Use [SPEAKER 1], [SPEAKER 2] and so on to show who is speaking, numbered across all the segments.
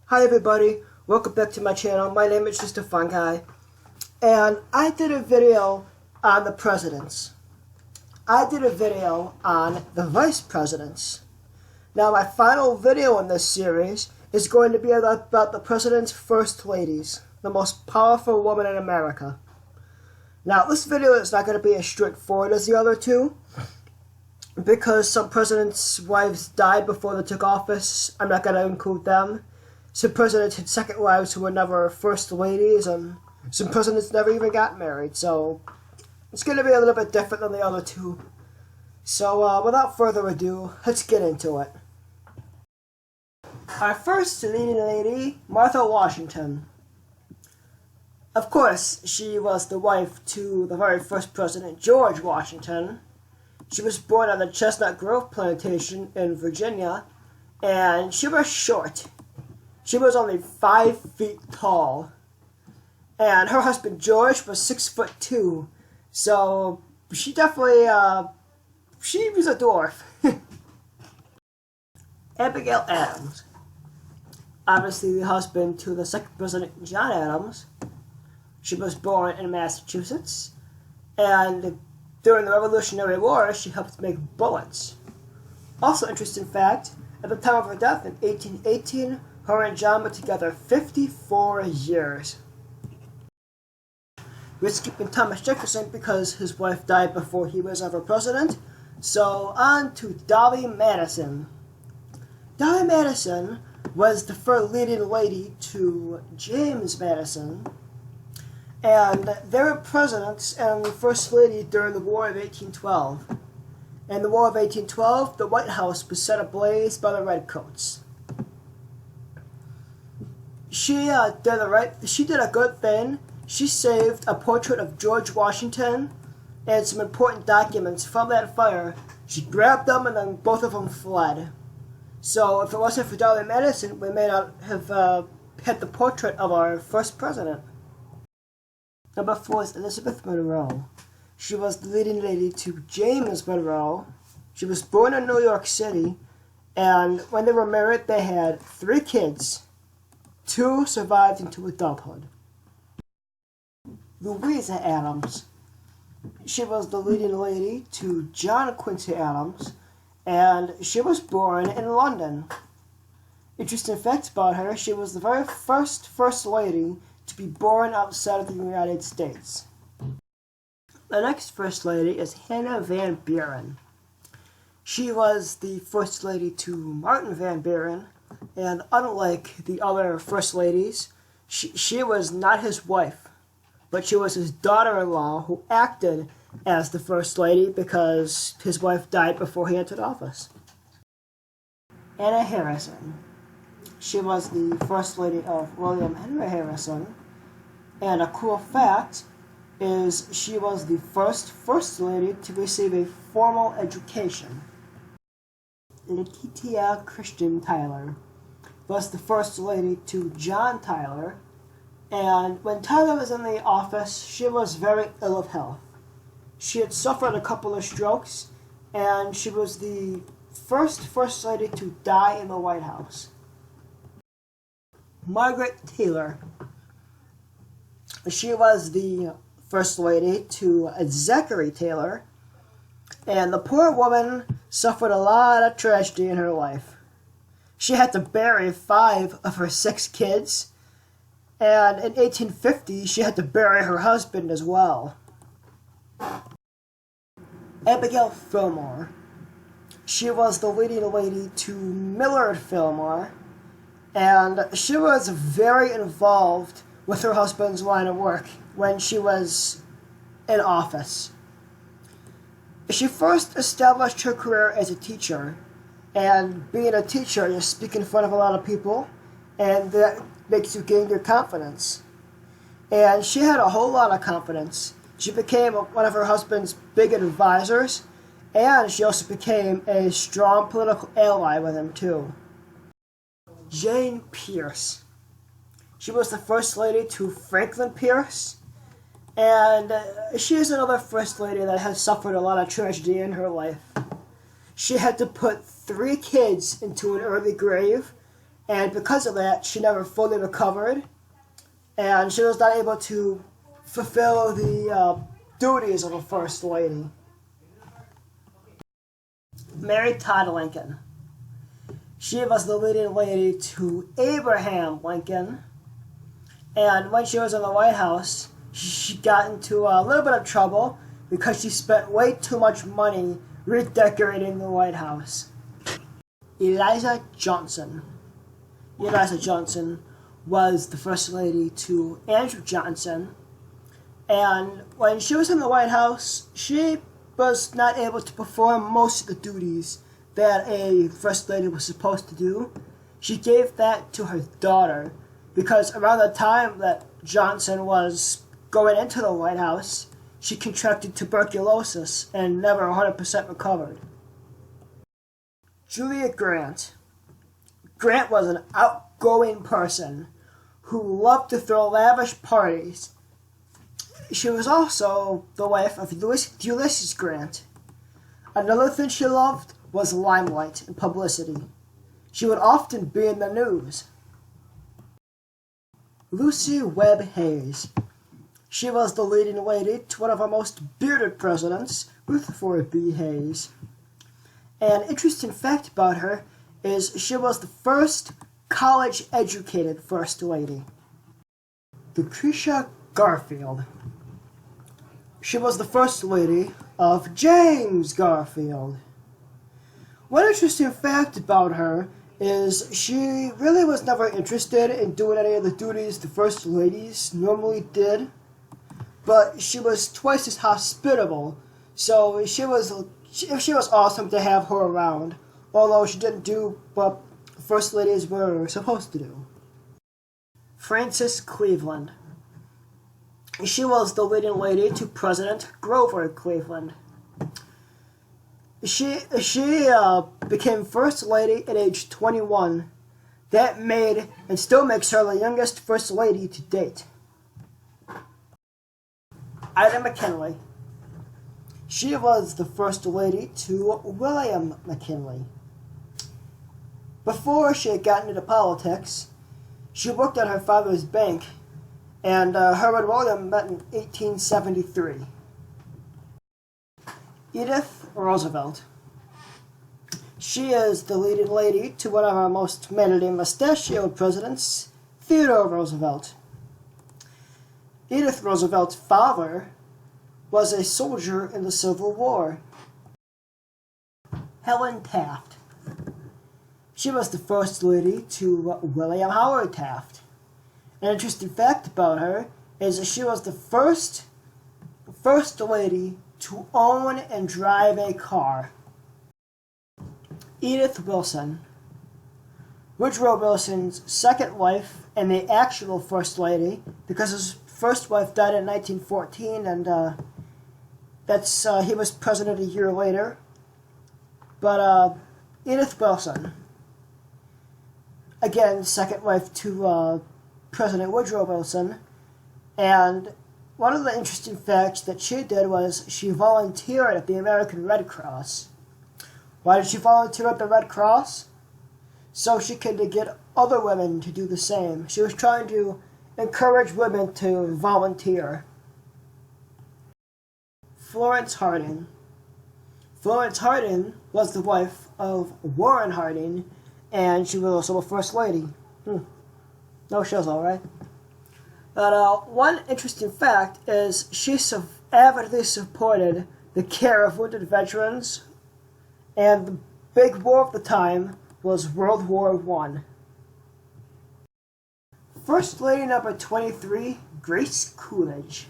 [SPEAKER 1] Hi everybody, welcome back to my channel. My name is Just a Fun Guy, and I did a video on the presidents. I did a video on the vice presidents. Now my final video in this series is going to be about the president's first ladies, the most powerful woman in America. Now this video is not going to be as straightforward as the other two, because some presidents' wives died before they took office. I'm not going to include them. Some presidents had second wives who were never first ladies, and some presidents never even got married, so it's going to be a little bit different than the other two. So without further ado, let's get into it. Our first leading lady, Martha Washington. Of course, she was the wife to the very first president, George Washington. She was born on the Chestnut Grove plantation in Virginia, and she was short. She was only 5 feet tall, and her husband George was 6'2", so she definitely, she was a dwarf. Abigail Adams, obviously the husband to the second president John Adams. She was born in Massachusetts, and during the Revolutionary War she helped make bullets. Also interesting fact, at the time of her death in 1818, her and John were together 54 years. We're skipping Thomas Jefferson because his wife died before he was ever president. So on to Dolly Madison. Dolly Madison was the first leading lady to James Madison, and they were presidents and first lady during the War of 1812. In the War of 1812, the White House was set ablaze by the Redcoats. She did a good thing. She saved a portrait of George Washington and some important documents from that fire. She grabbed them and then both of them fled. So if it wasn't for Dolly Madison, we may not have had the portrait of our first president. Number 4 is Elizabeth Monroe. She was the leading lady to James Monroe. She was born in New York City, and when they were married, they had 3 kids. 2 survived into adulthood. Louisa Adams. She was the leading lady to John Quincy Adams, and she was born in London. Interesting fact about her, she was the very first lady to be born outside of the United States. The next first lady is Hannah Van Buren. She was the first lady to Martin Van Buren, and unlike the other first ladies, she was not his wife, but she was his daughter-in-law who acted as the first lady because his wife died before he entered office. Anna Harrison. She was the first lady of William Henry Harrison, and a cool fact is she was the first lady to receive a formal education. Letitia Christian Tyler was the first lady to John Tyler, and when Tyler was in the office, she was very ill of health. She had suffered a couple of strokes, and she was the first lady to die in the White House. Margaret Taylor. She was the first lady to Zachary Taylor, and the poor woman suffered a lot of tragedy in her life. She had to bury 5 of her 6 kids, and in 1850 she had to bury her husband as well. Abigail Fillmore. She was the leading lady to Millard Fillmore, and she was very involved with her husband's line of work when she was in office. She first established her career as a teacher, and being a teacher, you speak in front of a lot of people, and that makes you gain your confidence. And she had a whole lot of confidence. She became one of her husband's big advisors, and she also became a strong political ally with him too. Jane Pierce. She was the first lady to Franklin Pierce, and she is another first lady that has suffered a lot of tragedy in her life. She had to put 3 kids into an early grave, and because of that, she never fully recovered, and she was not able to fulfill the duties of a first lady. Mary Todd Lincoln. She was the leading lady to Abraham Lincoln, and when she was in the White House, she got into a little bit of trouble because she spent way too much money redecorating the White House. Eliza Johnson. Eliza Johnson was the first lady to Andrew Johnson, and when she was in the White House, she was not able to perform most of the duties that a first lady was supposed to do. She gave that to her daughter because around the time that Johnson was going into the White House, she contracted tuberculosis and never 100% recovered. Julia Grant. Grant was an outgoing person who loved to throw lavish parties. She was also the wife of Ulysses Grant. Another thing she loved was limelight and publicity. She would often be in the news. Lucy Webb Hayes. She was the leading lady to one of our most bearded presidents, Rutherford B. Hayes. An interesting fact about her is she was the first college-educated first lady. Lucretia Garfield. She was the first lady of James Garfield. One interesting fact about her is she really was never interested in doing any of the duties the first ladies normally did, but she was twice as hospitable, so she was awesome to have her around, although she didn't do what first ladies were supposed to do. Frances Cleveland. She was the leading lady to President Grover Cleveland. She became First Lady at age 21. That made and still makes her the youngest First Lady to date. Ida McKinley. She was the First Lady to William McKinley. Before she had gotten into politics, she worked at her father's bank, and her and William met in 1873. Edith Roosevelt. She is the leading lady to one of our most manly mustachioed presidents, Theodore Roosevelt. Edith Roosevelt's father was a soldier in the Civil War. Helen Taft. She was the first lady to William Howard Taft. An interesting fact about her is that she was the first lady to own and drive a car. Edith Wilson. Woodrow Wilson's second wife and the actual first lady, because his first wife died in 1914, and he was president a year later. But Edith Wilson, again, second wife to President Woodrow Wilson, and one of the interesting facts that she did was she volunteered at the American Red Cross. Why did she volunteer at the Red Cross? So she could get other women to do the same. She was trying to encourage women to volunteer. Florence Harding. Florence Harding was the wife of Warren Harding, and she was also a First Lady. No shows, all right. But one interesting fact is she avidly supported the care of wounded veterans, and the big war of the time was World War I. First Lady number 23, Grace Coolidge.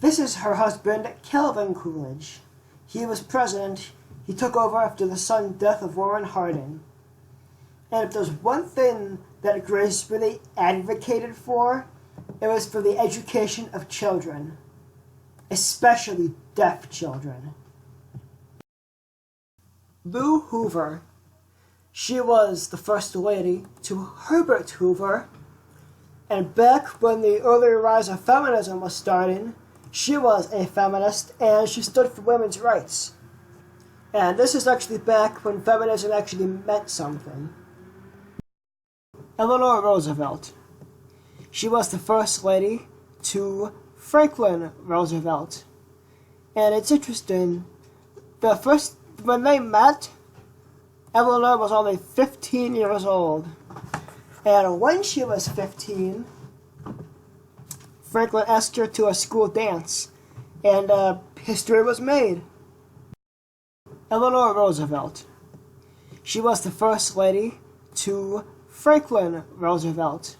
[SPEAKER 1] This is her husband, Calvin Coolidge. He was president. He took over after the sudden death of Warren Harding. And if there's one thing that Grace really advocated for, it was for the education of children, especially deaf children. Lou Hoover. She was the first lady to Herbert Hoover, and back when the early rise of feminism was starting, she was a feminist and she stood for women's rights. And this is actually back when feminism actually meant something. Eleanor Roosevelt. She was the first lady to Franklin Roosevelt. And it's interesting, when they met, Eleanor was only 15 years old. And when she was 15, Franklin asked her to a school dance, and history was made. Eleanor Roosevelt. She was the first lady to Franklin Roosevelt.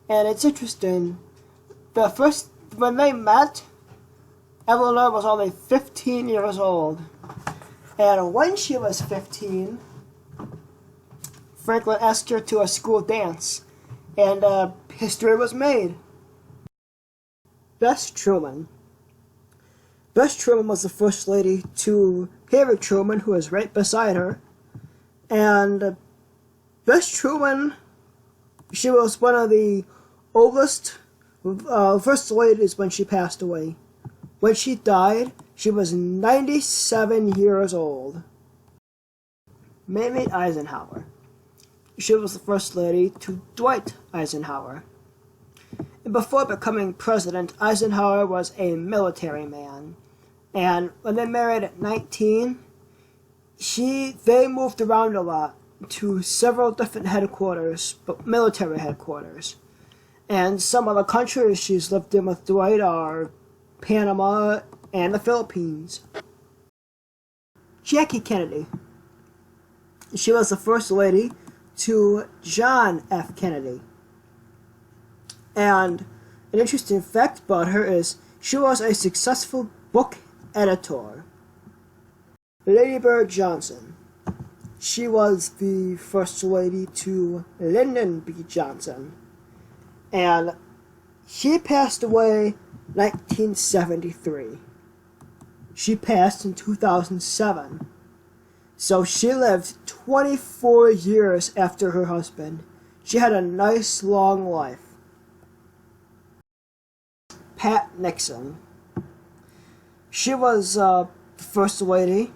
[SPEAKER 1] And it's interesting, when they met, Eleanor was only 15 years old. And when she was 15, Franklin asked her to a school dance, and history was made. Bess Truman. Bess Truman was the first lady to Harry Truman, who was right beside her. And Bess Truman, she was one of the oldest first ladies when she passed away. When she died, she was 97 years old. Mamie Eisenhower. She was the first lady to Dwight Eisenhower. And before becoming president, Eisenhower was a military man. And when they married at 19, they moved around a lot to several different headquarters, but military headquarters. And some of the countries she's lived in with Dwight are Panama and the Philippines. Jackie Kennedy. She was the first lady to John F. Kennedy. And an interesting fact about her is she was a successful book editor. Lady Bird Johnson. She was the first lady to Lyndon B. Johnson. And she passed away 1973. She passed in 2007. So she lived 24 years after her husband. She had a nice long life. Pat Nixon. She was the first lady,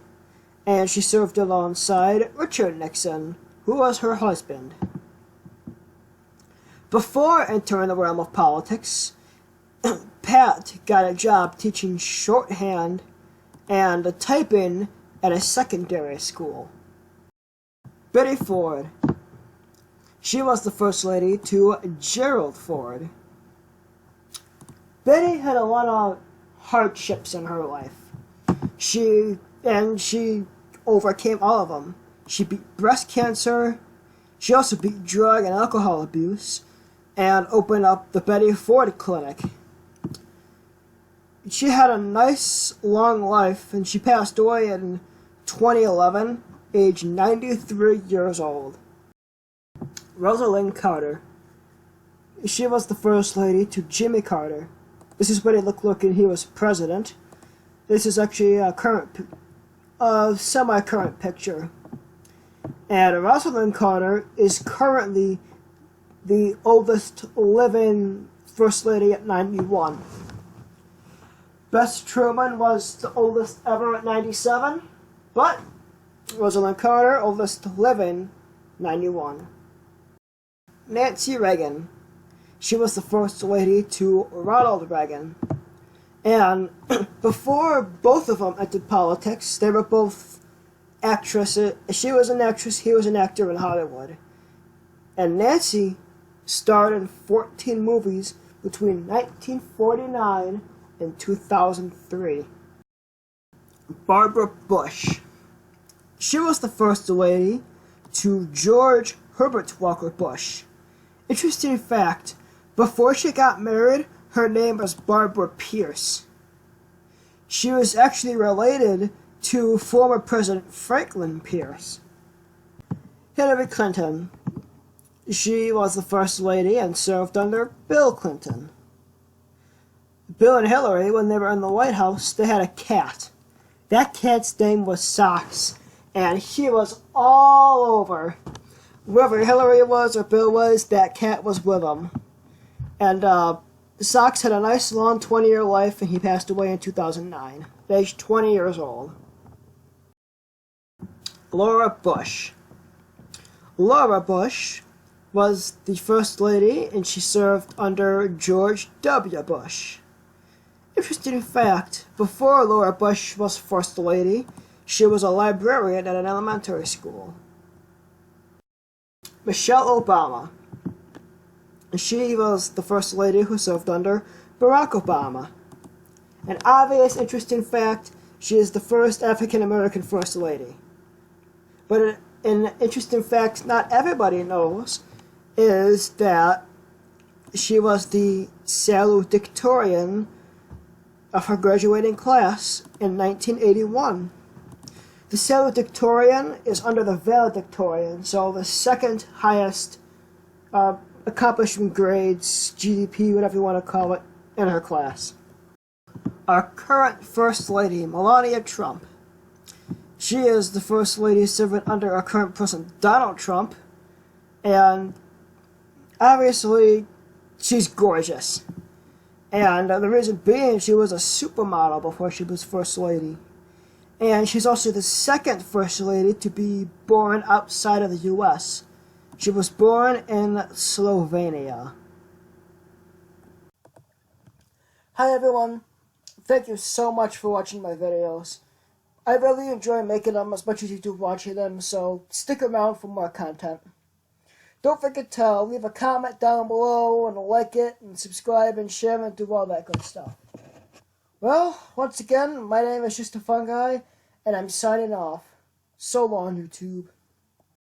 [SPEAKER 1] and she served alongside Richard Nixon, who was her husband. Before entering the realm of politics, Pat got a job teaching shorthand and typing at a secondary school. Betty Ford. She was the first lady to Gerald Ford. Betty had a lot of hardships in her life. She overcame all of them. She beat breast cancer. She also beat drug and alcohol abuse and opened up the Betty Ford Clinic. She had a nice long life, and she passed away in 2011, age 93 years old. Rosalind Carter. She was the first lady to Jimmy Carter. This is what he looked like when he was president. This is actually a semi-current picture. And Rosalind Carter is currently the oldest living first lady at 91. Bess Truman was the oldest ever at 97, but Rosalind Carter, oldest living, 91. Nancy Reagan. She was the first lady to Ronald Reagan. And before both of them entered politics, they were both actresses. She was an actress, he was an actor in Hollywood. And Nancy starred in 14 movies between 1949 and 2003. Barbara Bush. She was the first lady to George Herbert Walker Bush. Interesting fact, before she got married, her name was Barbara Pierce. She was actually related to former President Franklin Pierce. Hillary Clinton. She was the first lady and served under Bill Clinton. Bill and Hillary, when they were in the White House, they had a cat. That cat's name was Socks, and he was all over. Wherever Hillary was or Bill was, that cat was with him. And Socks had a nice long 20-year life, and he passed away in 2009, at age 20 years old. Laura Bush. Laura Bush was the First Lady, and she served under George W. Bush. Interesting fact, before Laura Bush was First Lady, she was a librarian at an elementary school. Michelle Obama. She was the First Lady who served under Barack Obama. An obvious interesting fact, she is the first African American First Lady. But an interesting fact not everybody knows is that she was the salutatorian of her graduating class in 1981. The salutatorian is under the valedictorian, so the second highest accomplishment grades, GDP, whatever you want to call it, in her class. Our current First Lady, Melania Trump. She is the First Lady serving under our current President, Donald Trump, and obviously she's gorgeous. And the reason being, she was a supermodel before she was First Lady. And she's also the second First Lady to be born outside of the U.S. She was born in Slovenia. Hi everyone, thank you so much for watching my videos. I really enjoy making them as much as you do watching them, so stick around for more content. Don't forget to leave a comment down below and like it and subscribe and share and do all that good stuff. Well, once again, my name is Just a Fun Guy, and I'm signing off. So long, YouTube.